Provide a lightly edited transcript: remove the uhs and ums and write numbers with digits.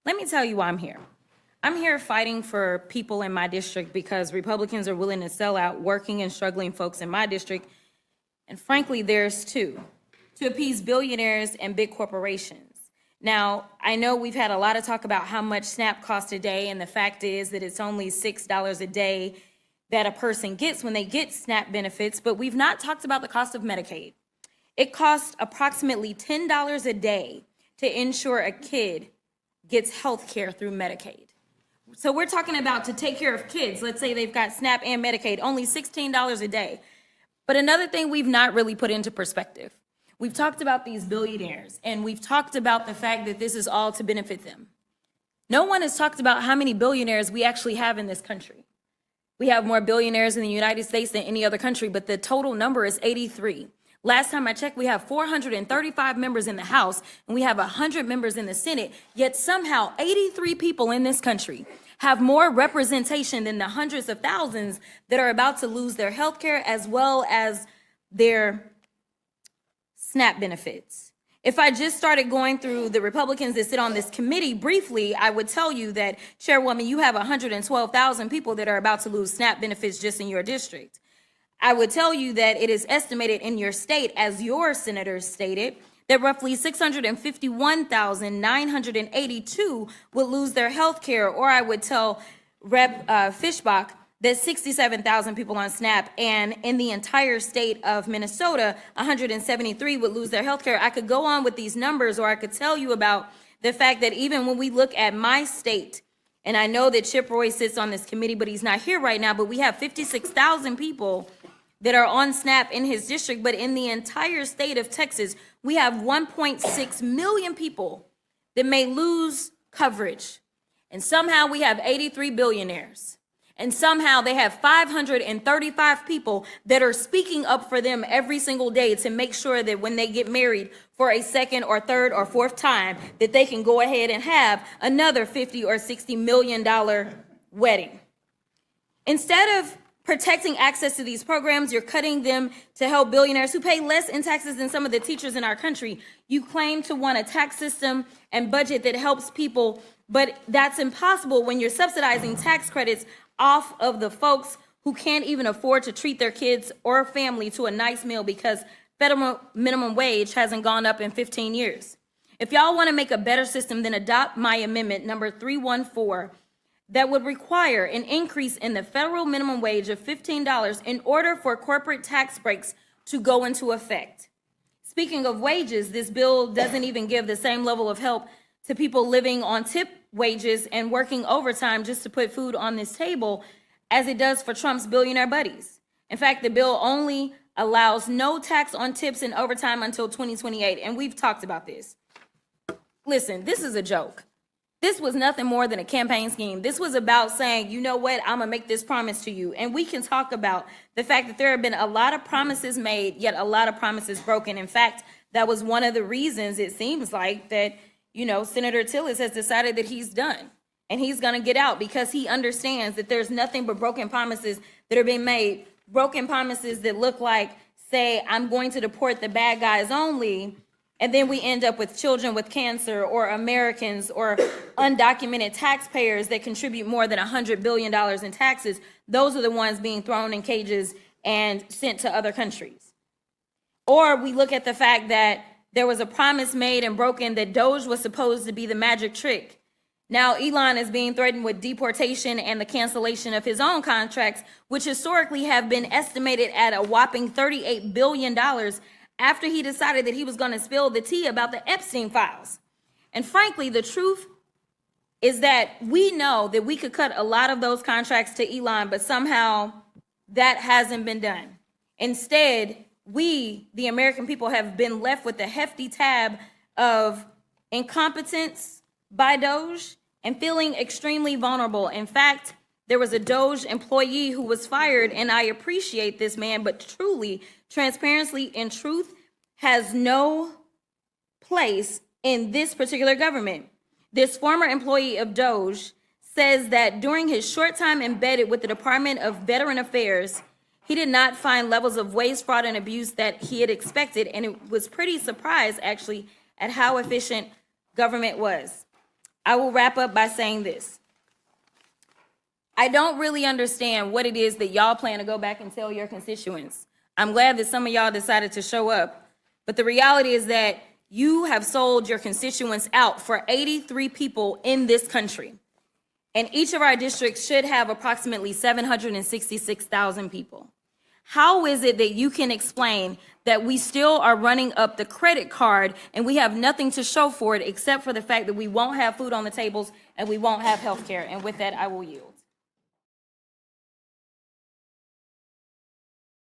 Let me tell you why I'm here. I'm here fighting for people in my district because Republicans are willing to sell out working and struggling folks in my district, and frankly, theirs too, to appease billionaires and big corporations. Now, I know we've had a lot of talk about how much SNAP costs a day, and the fact is that it's only $6 a day that a person gets when they get SNAP benefits, but we've not talked about the cost of Medicaid. It costs approximately $10 a day to ensure a kid gets health care through Medicaid. So we're talking about to take care of kids. Let's say they've got SNAP and Medicaid, only $16 a day. But another thing we've not really put into perspective, we've talked about these billionaires, and we've talked about the fact that this is all to benefit them. No one has talked about how many billionaires we actually have in this country. We have more billionaires in the United States than any other country, but the total number is 83. Last time I checked, we have 435 members in the House, and we have 100 members in the Senate, yet somehow 83 people in this country have more representation than the hundreds of thousands that are about to lose their health care as well as their SNAP benefits. If I just started going through the Republicans that sit on this committee briefly, I would tell you that, Chairwoman, you have 112,000 people that are about to lose SNAP benefits just in your district. I would tell you that it is estimated in your state, as your senators stated, that roughly 651,982 would lose their health care, or I would tell Rep. Fishbach that 67,000 people on SNAP, and in the entire state of Minnesota, 173 would lose their health care. I could go on with these numbers, or I could tell you about the fact that even when we look at my state, and I know that Chip Roy sits on this committee, but he's not here right now, but we have 56,000 people that are on SNAP in his district, but in the entire state of Texas, we have 1.6 million people that may lose coverage. And somehow we have 83 billionaires. And somehow they have 535 people that are speaking up for them every single day to make sure that when they get married for a second or third or fourth time, that they can go ahead and have another $50 or $60 million wedding. Instead of protecting access to these programs, you're cutting them to help billionaires who pay less in taxes than some of the teachers in our country. You claim to want a tax system and budget that helps people, but that's impossible when you're subsidizing tax credits off of the folks who can't even afford to treat their kids or family to a nice meal because federal minimum wage hasn't gone up in 15 years. If y'all want to make a better system, then adopt my amendment number 314 that would require an increase in the federal minimum wage of $15 in order for corporate tax breaks to go into effect. Speaking of wages, this bill doesn't even give the same level of help to people living on tip wages and working overtime just to put food on this table as it does for Trump's billionaire buddies. In fact, the bill only allows no tax on tips and overtime until 2028, and we've talked about this. Listen, this is a joke. This was nothing more than a campaign scheme. This was about saying, you know what, I'm gonna make this promise to you. And we can talk about the fact that there have been a lot of promises made, yet a lot of promises broken. In fact, that was one of the reasons it seems like that, you know, Senator Tillis has decided that he's done and he's gonna get out because he understands that there's nothing but broken promises that are being made, broken promises that look like, say, I'm going to deport the bad guys only, and then we end up with children with cancer or Americans or undocumented taxpayers that contribute more than $100 billion in taxes. Those are the ones being thrown in cages and sent to other countries. Or we look at the fact that there was a promise made and broken that Doge was supposed to be the magic trick. Now Elon is being threatened with deportation and the cancellation of his own contracts, which historically have been estimated at a whopping $38 billion after he decided that he was going to spill the tea about the Epstein files. And frankly, the truth is that we know that we could cut a lot of those contracts to Elon, but somehow that hasn't been done. Instead, we, the American people, have been left with a hefty tab of incompetence by Doge and feeling extremely vulnerable. In fact, there was a Doge employee who was fired, and I appreciate this man, but truly, transparency and truth has no place in this particular government. This former employee of Doge says that during his short time embedded with the Department of Veteran Affairs, he did not find levels of waste, fraud, and abuse that he had expected, and it was pretty surprised, actually, at how efficient government was. I will wrap up by saying this. I don't really understand what it is that y'all plan to go back and tell your constituents. I'm glad that some of y'all decided to show up, but the reality is that you have sold your constituents out for 83 people in this country. And each of our districts should have approximately 766,000 people. How is it that you can explain that we still are running up the credit card and we have nothing to show for it except for the fact that we won't have food on the tables and we won't have health care? And with that, I will yield.